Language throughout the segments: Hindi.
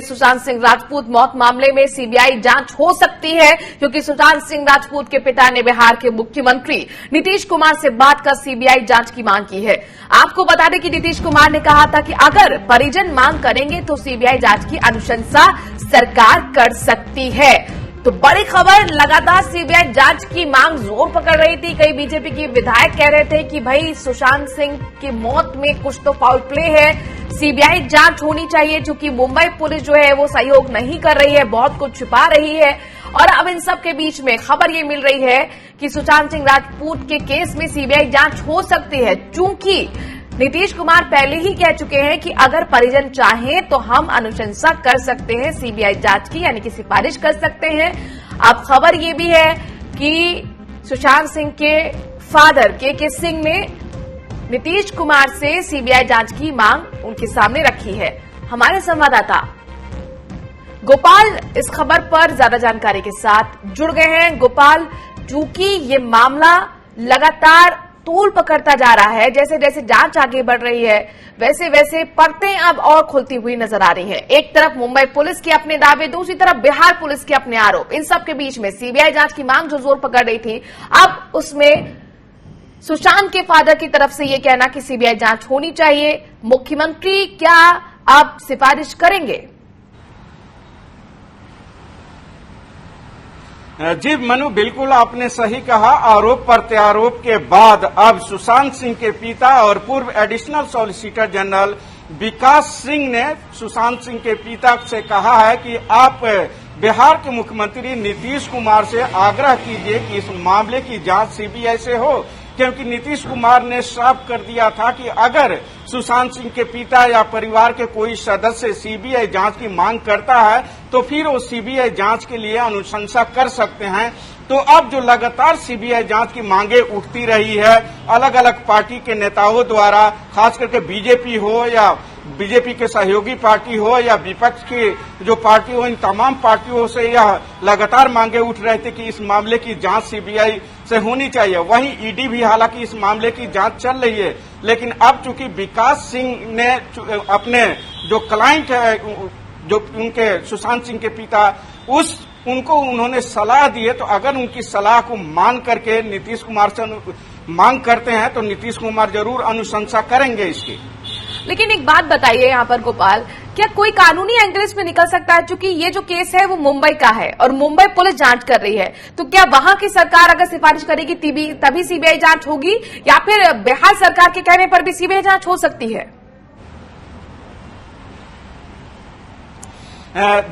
सुशांत सिंह राजपूत मौत मामले में सीबीआई जांच हो सकती है, क्योंकि सुशांत सिंह राजपूत के पिता ने बिहार के मुख्यमंत्री नीतीश कुमार से बात कर सीबीआई जांच की मांग की है। आपको बता दें कि नीतीश कुमार ने कहा था कि अगर परिजन मांग करेंगे तो सीबीआई जांच की अनुशंसा सरकार कर सकती है। तो बड़ी खबर, लगातार सीबीआई जांच की मांग जोर पकड़ रही थी। कई बीजेपी के विधायक कह रहे थे कि भाई सुशांत सिंह की मौत में कुछ तो फाउल प्ले है, सीबीआई जांच होनी चाहिए, क्योंकि मुंबई पुलिस जो है वो सहयोग नहीं कर रही है, बहुत कुछ छुपा रही है। और अब इन सब के बीच में खबर ये मिल रही है कि सुशांत सिंह राजपूत के केस में सीबीआई जांच हो सकती है, चूंकि नीतीश कुमार पहले ही कह चुके हैं कि अगर परिजन चाहें तो हम अनुशंसा कर सकते हैं सीबीआई जांच की, यानी कि सिफारिश कर सकते हैं। अब खबर ये भी है कि सुशांत सिंह के फादर के सिंह ने नीतीश कुमार से सीबीआई जांच की मांग उनके सामने रखी है। हमारे संवाददाता गोपाल इस खबर पर ज्यादा जानकारी के साथ जुड़ गए हैं। गोपाल, चूंकि ये मामला लगातार तूल पकड़ता जा रहा है, जैसे जैसे जांच आगे बढ़ रही है वैसे वैसे परतें अब और खुलती हुई नजर आ रही हैं। एक तरफ मुंबई पुलिस के अपने दावे, दूसरी तरफ बिहार पुलिस के अपने आरोप। इन सब के बीच में सीबीआई जांच की मांग जो जोर पकड़ रही थी, अब उसमें सुशांत के फादर की तरफ से यह कहना कि सीबीआई जांच होनी चाहिए। मुख्यमंत्री क्या अब सिफारिश करेंगे? जी मनु, बिल्कुल आपने सही कहा। आरोप प्रत्यारोप के बाद अब सुशांत सिंह के पिता और पूर्व एडिशनल सॉलिसिटर जनरल विकास सिंह ने सुशांत सिंह के पिता से कहा है कि आप बिहार के मुख्यमंत्री नीतीश कुमार से आग्रह कीजिए कि इस मामले की जांच सीबीआई से हो, क्योंकि नीतीश कुमार ने साफ कर दिया था कि अगर सुशांत सिंह के पिता या परिवार के कोई सदस्य सीबीआई जांच की मांग करता है तो फिर वो सीबीआई जांच के लिए अनुशंसा कर सकते हैं। तो अब जो लगातार सीबीआई जांच की मांगे उठती रही है अलग अलग पार्टी के नेताओं द्वारा, खास करके बीजेपी हो या बीजेपी के सहयोगी पार्टी हो या विपक्ष की जो पार्टी हो, इन तमाम पार्टियों से यह लगातार मांगे उठ रहे थे कि इस मामले की जांच सीबीआई से होनी चाहिए। वहीं ईडी भी हालांकि इस मामले की जांच चल रही है, लेकिन अब चूंकि विकास सिंह ने अपने जो क्लाइंट है, जो उनके सुशांत सिंह के पिता, उनको उन्होंने सलाह दी है, तो अगर उनकी सलाह को मान करके नीतीश कुमार से मांग करते हैं तो नीतीश कुमार जरूर अनुशंसा करेंगे इसकी। लेकिन एक बात बताइए यहाँ पर गोपाल, क्या कोई कानूनी एंगल इसमें निकल सकता है? क्योंकि ये जो केस है वो मुंबई का है और मुंबई पुलिस जांच कर रही है, तो क्या वहां की सरकार अगर सिफारिश करेगी तभी सीबीआई जांच होगी, या फिर बिहार सरकार के कहने पर भी सीबीआई जांच हो सकती है?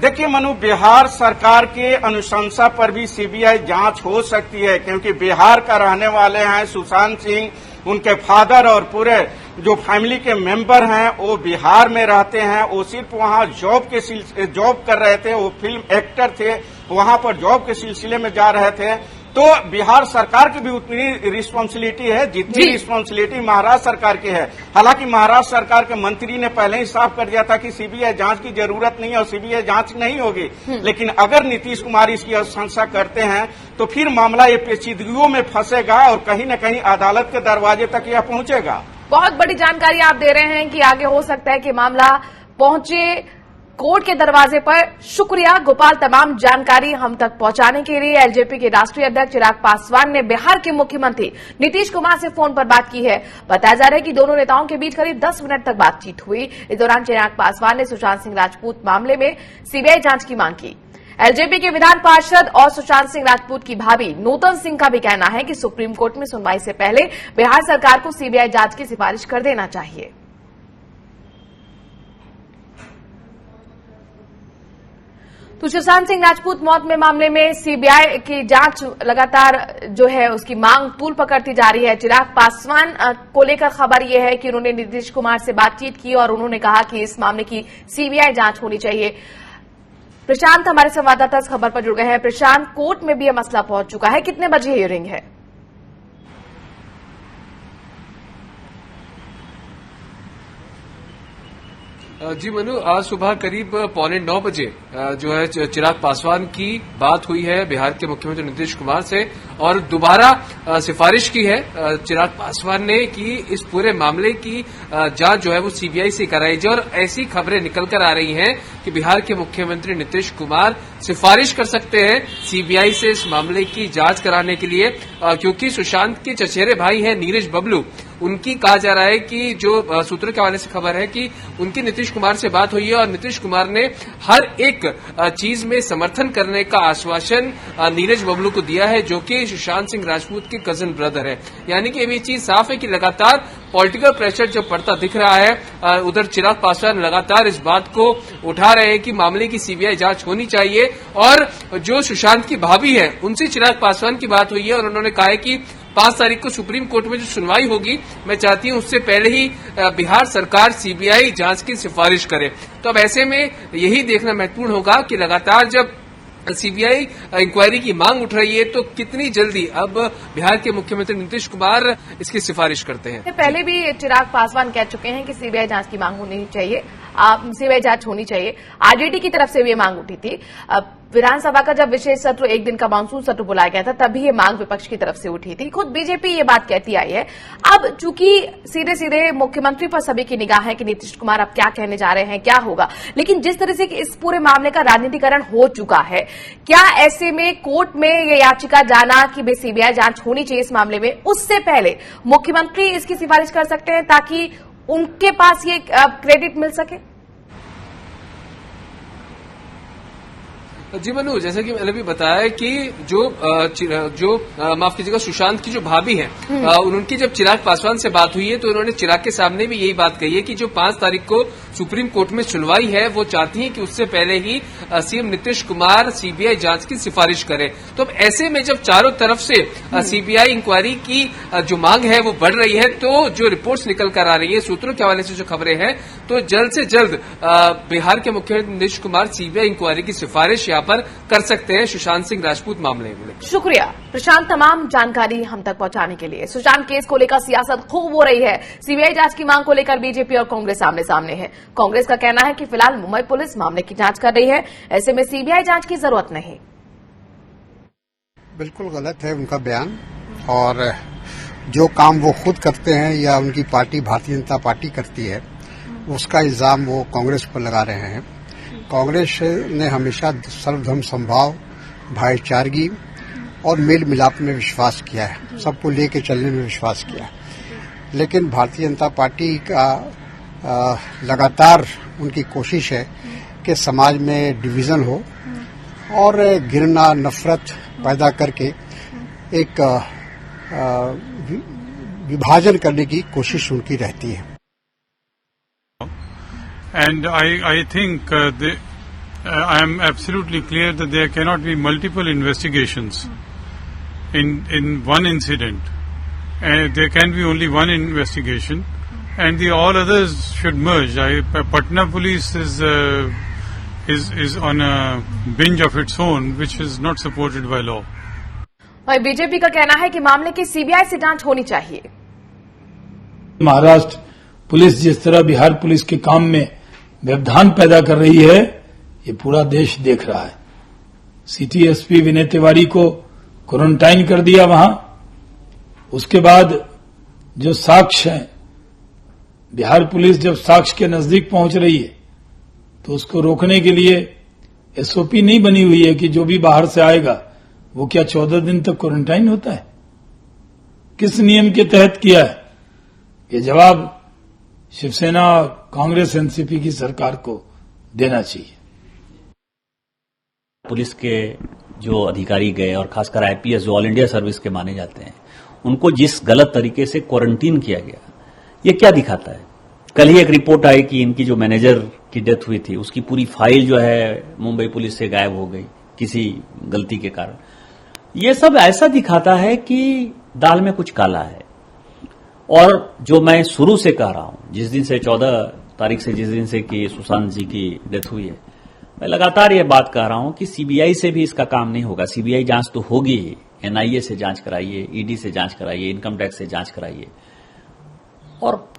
देखिए मनु, बिहार सरकार के अनुशंसा पर भी सीबीआई जांच हो सकती है, क्योंकि बिहार का रहने वाले हैं सुशांत सिंह, उनके फादर और पूरे जो फैमिली के मेंबर हैं वो बिहार में रहते हैं। वो सिर्फ वहां जॉब कर रहे थे, वो फिल्म एक्टर थे, वहां पर जॉब के सिलसिले में जा रहे थे। तो बिहार सरकार की भी उतनी रिस्पांसिबिलिटी है जितनी रिस्पांसिबिलिटी महाराष्ट्र सरकार की है। हालांकि महाराष्ट्र सरकार के मंत्री ने पहले ही साफ कर दिया था कि सीबीआई जांच की जरूरत नहीं है और सीबीआई जांच नहीं होगी, लेकिन अगर नीतीश कुमार इसकी अनुशंसा करते हैं तो फिर मामला ये पेचीदगियों में फंसेगा और कहीं न कहीं अदालत के दरवाजे तक यह पहुंचेगा। बहुत बड़ी जानकारी आप दे रहे हैं कि आगे हो सकता है कि मामला पहुंचे कोर्ट के दरवाजे पर। शुक्रिया गोपाल तमाम जानकारी हम तक पहुंचाने के लिए। एलजेपी के राष्ट्रीय अध्यक्ष चिराग पासवान ने बिहार के मुख्यमंत्री नीतीश कुमार से फोन पर बात की है। बताया जा रहा है कि दोनों नेताओं के बीच करीब 10 मिनट तक बातचीत हुई। इस दौरान चिराग पासवान ने सुशांत सिंह राजपूत मामले में सीबीआई जांच की मांग की। एलजेपी के विधान पार्षद और सुशांत सिंह राजपूत की भाभी नूतन सिंह का भी कहना है कि सुप्रीम कोर्ट में सुनवाई से पहले बिहार सरकार को सीबीआई जांच की सिफारिश कर देना चाहिए। तो सुशांत सिंह राजपूत मौत में मामले में सीबीआई की जांच लगातार जो है उसकी मांग तूल पकड़ती जा रही है। चिराग पासवान को लेकर खबर यह है कि उन्होंने नीतीश कुमार से बातचीत की और उन्होंने कहा कि इस मामले की सीबीआई जांच होनी चाहिए। प्रशांत हमारे संवाददाता इस खबर पर जुड़ गए हैं। प्रशांत, कोर्ट में भी यह मसला पहुंच चुका है, कितने बजे हियरिंग है? जी मनु, आज सुबह करीब 8:45 बजे जो है चिराग पासवान की बात हुई है बिहार के मुख्यमंत्री नीतीश कुमार से और दोबारा सिफारिश की है चिराग पासवान ने कि इस पूरे मामले की जांच जो है वो सीबीआई से कराई जाए। और ऐसी खबरें निकलकर आ रही हैं कि बिहार के मुख्यमंत्री नीतीश कुमार सिफारिश कर सकते हैं सीबीआई से इस मामले की जांच कराने के लिए, क्योंकि सुशांत के चचेरे भाई हैं नीरज बबलू, उनकी कहा जा रहा है कि जो सूत्रों के हवाले से खबर है कि उनकी नीतीश कुमार से बात हुई है और नीतीश कुमार ने हर एक चीज में समर्थन करने का आश्वासन नीरज बबलू को दिया है, जो कि सुशांत सिंह राजपूत के कजन ब्रदर है। यानी कि ये चीज साफ है कि लगातार पॉलिटिकल प्रेशर जब पड़ता दिख रहा है, उधर चिराग पासवान लगातार इस बात को उठा रहे हैं कि मामले की सीबीआई जांच होनी चाहिए। और जो सुशांत की भाभी है उनसे चिराग पासवान की बात हुई है और उन्होंने कहा है कि 5 तारीख को सुप्रीम कोर्ट में जो सुनवाई होगी, मैं चाहती हूं उससे पहले ही बिहार सरकार सीबीआई जांच की सिफारिश करे। तो अब ऐसे में यही देखना महत्वपूर्ण होगा कि लगातार जब सीबीआई इंक्वायरी की मांग उठ रही है तो कितनी जल्दी अब बिहार के मुख्यमंत्री नीतीश कुमार इसकी सिफारिश करते हैं। पहले भी चिराग पासवान कह चुके हैं कि सीबीआई जांच की मांग होनी चाहिए, सीबीआई जांच होनी चाहिए। आरजेडी की तरफ से भी ये मांग उठी थी। विधानसभा का जब विशेष सत्र, एक दिन का मानसून सत्र बुलाया गया था, तभी ये मांग विपक्ष की तरफ से उठी थी। खुद बीजेपी ये बात कहती आई है। अब चूंकि सीधे सीधे मुख्यमंत्री पर सभी की निगाह है कि नीतीश कुमार अब क्या कहने जा रहे हैं, क्या होगा, लेकिन जिस तरह से इस पूरे मामले का राजनीतिकरण हो चुका है, क्या ऐसे में कोर्ट में ये याचिका जाना कि भाई सीबीआई जांच होनी चाहिए इस मामले में, उससे पहले मुख्यमंत्री इसकी सिफारिश कर सकते हैं ताकि उनके पास ये क्रेडिट मिल सके? जी मनु, जैसे कि मैंने भी बताया कि जो माफ कीजिएगा सुशांत की जो भाभी है, उनकी जब चिराग पासवान से बात हुई है तो उन्होंने चिराग के सामने भी यही बात कही है कि जो 5 तारीख को सुप्रीम कोर्ट में सुनवाई है वो चाहती है कि उससे पहले ही सीएम नीतीश कुमार सीबीआई जांच की सिफारिश करे। तो अब ऐसे में जब चारों तरफ से सीबीआई इंक्वायरी की जो मांग है वो बढ़ रही है, तो जो रिपोर्ट्स निकल कर आ रही है, सूत्रों के हवाले से जो खबरें हैं, तो जल्द से जल्द बिहार के मुख्यमंत्री नीतीश कुमार सीबीआई इंक्वायरी की सिफारिश यहाँ पर कर सकते हैं सुशांत सिंह राजपूत मामले में। शुक्रिया प्रशांत, तमाम जानकारी हम तक पहुंचाने के लिए। सुशांत केस को लेकर सियासत खूब हो रही है। सीबीआई जांच की मांग को लेकर बीजेपी और कांग्रेस आमने सामने है। कांग्रेस का कहना है कि फिलहाल मुंबई पुलिस मामले की जांच कर रही है, ऐसे में सीबीआई जांच की जरूरत नहीं। बिल्कुल गलत है उनका बयान, और जो काम वो खुद करते हैं या उनकी पार्टी भारतीय जनता पार्टी करती है, उसका इल्जाम वो कांग्रेस पर लगा रहे हैं। कांग्रेस ने हमेशा सर्वधर्म समभाव, भाईचारगी और मेल मिलाप में विश्वास किया है, सबको लेके चलने में विश्वास किया है। लेकिन भारतीय जनता पार्टी का लगातार उनकी कोशिश है कि समाज में डिवीजन हो और घृणा, नफरत पैदा करके एक विभाजन करने की कोशिश उनकी रहती है। And I think I am absolutely clear that there cannot be multiple investigations in one incident. There can be only one investigation, and the all others should merge. Patna Police is on a binge of its own, which is not supported by law. और बीजेपी का कहना है कि मामले की सीबीआई से जांच होनी चाहिए। महाराष्ट्र पुलिस जिस तरह बिहार पुलिस के काम में व्यवधान पैदा कर रही है, ये पूरा देश देख रहा है। सिटी एसपी विनय तिवारी को क्वारंटाइन कर दिया वहां। उसके बाद जो साक्ष्य हैं, बिहार पुलिस जब साक्ष्य के नजदीक पहुंच रही है तो उसको रोकने के लिए एसओपी नहीं बनी हुई है कि जो भी बाहर से आएगा वो क्या 14 दिन तक क्वारंटाइन होता है? किस नियम के तहत किया है? ये जवाब शिवसेना, कांग्रेस, एनसीपी की सरकार को देना चाहिए। पुलिस के जो अधिकारी गए और खासकर आईपीएस जो ऑल इंडिया सर्विस के माने जाते हैं, उनको जिस गलत तरीके से क्वारंटीन किया गया, ये क्या दिखाता है? कल ही एक रिपोर्ट आई कि इनकी जो मैनेजर की डेथ हुई थी उसकी पूरी फाइल जो है मुंबई पुलिस से गायब हो गई किसी गलती के कारण। ये सब ऐसा दिखाता है कि दाल में कुछ काला है। और जो मैं शुरू से कह रहा हूं, जिस दिन से 14 तारीख से जिस दिन से कि सुशांत जी की डेथ हुई है, मैं लगातार ये बात कह रहा हूं कि सीबीआई से भी इसका काम नहीं होगा। सीबीआई जांच तो होगी ही, एनआईए से जांच कराइए, ईडी से जांच कराइए, इनकम टैक्स से जांच कराइए। और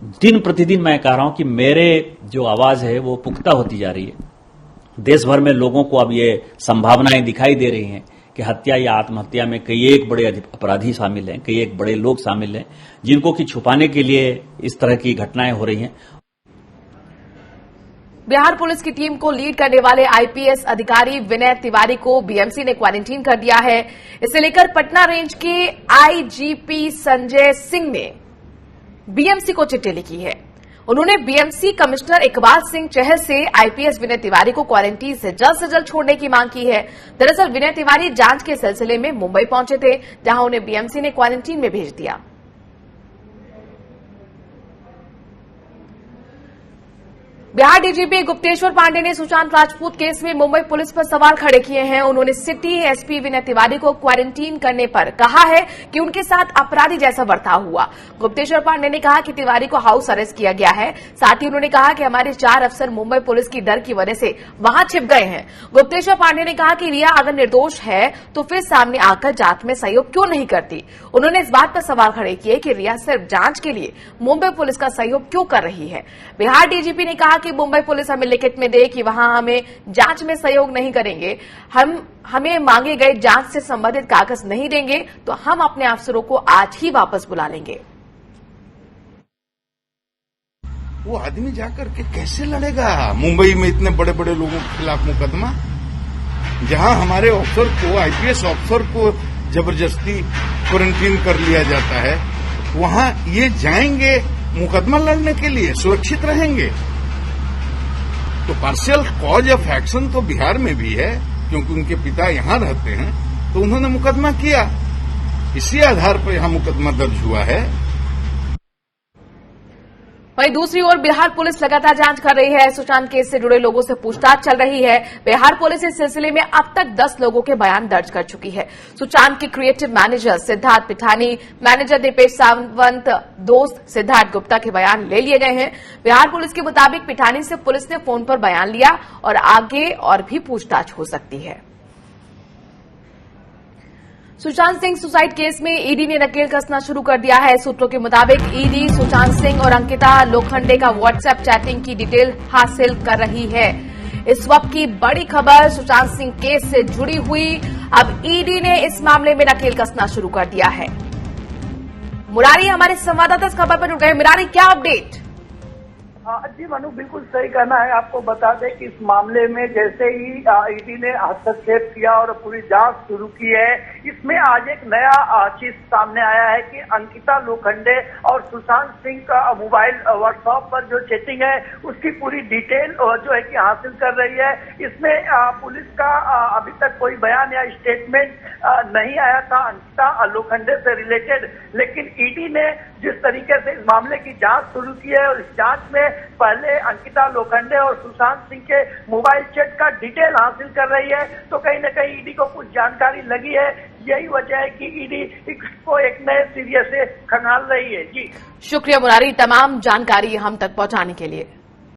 दिन प्रतिदिन मैं कह रहा हूं कि मेरे जो आवाज है वो पुख्ता होती जा रही है। देश भर में लोगों को अब ये संभावनाएं दिखाई दे रही हैं कि हत्या या आत्महत्या में कई एक बड़े अपराधी शामिल हैं, कई एक बड़े लोग शामिल हैं, जिनको कि छुपाने के लिए इस तरह की घटनाएं हो रही हैं। बिहार पुलिस की टीम को लीड करने वाले आईपीएस अधिकारी विनय तिवारी को बीएमसी ने क्वारंटीन कर दिया है। इसे लेकर पटना रेंज के आईजीपी संजय सिंह ने बीएमसी को चिट्ठी लिखी है। उन्होंने बीएमसी कमिश्नर इकबाल सिंह चहल से आईपीएस विनय तिवारी को क्वारंटीन से जल्द छोड़ने की मांग की है। दरअसल विनय तिवारी जांच के सिलसिले में मुंबई पहुंचे थे, जहां उन्हें बीएमसी ने क्वारंटीन में भेज दिया। बिहार डीजीपी गुप्तेश्वर पांडे ने सुशांत राजपूत केस में मुंबई पुलिस पर सवाल खड़े किए हैं। उन्होंने सिटी एसपी विनय तिवारी को क्वारंटीन करने पर कहा है कि उनके साथ अपराधी जैसा बर्ताव हुआ। गुप्तेश्वर पांडे ने कहा कि तिवारी को हाउस अरेस्ट किया गया है। साथ ही उन्होंने कहा कि हमारे 4 अफसर मुंबई पुलिस की डर की वजह से वहां छिप गए हैं। गुप्तेश्वर पांडे ने कहा कि रिया अगर निर्दोष है तो फिर सामने आकर जांच में सहयोग क्यों नहीं करती। उन्होंने इस बात पर सवाल खड़े किए कि रिया सिर्फ जांच के लिए मुंबई पुलिस का सहयोग क्यों कर रही है। बिहार डीजीपी ने कहा कि मुंबई पुलिस हमें लिखित में दे कि वहां हमें जांच में सहयोग नहीं करेंगे, हमें मांगे गए जांच से संबंधित कागज नहीं देंगे तो हम अपने अफसरों को आज ही वापस बुला लेंगे। वो आदमी जाकर के कैसे लड़ेगा मुंबई में इतने बड़े बड़े लोगों के खिलाफ मुकदमा, जहां हमारे अफसर को, आईपीएस अफसर को जबरदस्ती क्वारंटीन कर लिया जाता है। वहां ये जाएंगे मुकदमा लड़ने के लिए, सुरक्षित रहेंगे। तो पार्शियल कॉज ऑफ एक्शन तो बिहार में भी है, क्योंकि उनके पिता यहां रहते हैं, तो उन्होंने मुकदमा किया, इसी आधार पर यहां मुकदमा दर्ज हुआ है। वहीं दूसरी ओर बिहार पुलिस लगातार जांच कर रही है। सुशांत केस से जुड़े लोगों से पूछताछ चल रही है। बिहार पुलिस इस सिलसिले में अब तक 10 लोगों के बयान दर्ज कर चुकी है। सुशांत के creative manager Siddharth Pithani, manager Dipesh Sawant, दोस्त सिद्धार्थ गुप्ता के बयान ले लिए गए हैं। बिहार पुलिस के मुताबिक पिठानी से पुलिस ने फोन पर बयान लिया और आगे और भी पूछताछ हो सकती है। सुशांत सिंह सुसाइड केस में ईडी ने नकेल कसना शुरू कर दिया है। सूत्रों के मुताबिक ईडी सुशांत सिंह और अंकिता लोखंडे का व्हाट्सएप चैटिंग की डिटेल हासिल कर रही है। इस वक्त की बड़ी खबर सुशांत सिंह केस से जुड़ी हुई। अब ईडी ने इस मामले में नकेल कसना शुरू कर दिया है। मुरारी हमारे संवाददाता इस खबर पर जुड़ गए। मुरारी, क्या अपडेट? जी मनु, बिल्कुल सही कहना है। आपको बता दें कि इस मामले में जैसे ही ईडी ने हस्तक्षेप किया और पूरी जांच शुरू की है, इसमें आज एक नया चीज सामने आया है कि अंकिता लोखंडे और सुशांत सिंह का मोबाइल व्हाट्सएप पर जो चैटिंग है उसकी पूरी डिटेल जो है कि हासिल कर रही है। इसमें पुलिस का अभी तक कोई बयान या स्टेटमेंट नहीं आया था अंकिता लोखंडे से रिलेटेड, लेकिन ईडी ने जिस तरीके से इस मामले की जांच शुरू की है और इस जांच में पहले अंकिता लोखंडे और सुशांत सिंह के मोबाइल चैट का डिटेल हासिल कर रही है, तो कहीं न कहीं ईडी को कुछ जानकारी लगी है। यही वजह है कि ईडी इसको एक नए सिरे से खंगाल रही है। जी शुक्रिया मुरारी, तमाम जानकारी हम तक पहुंचाने के लिए।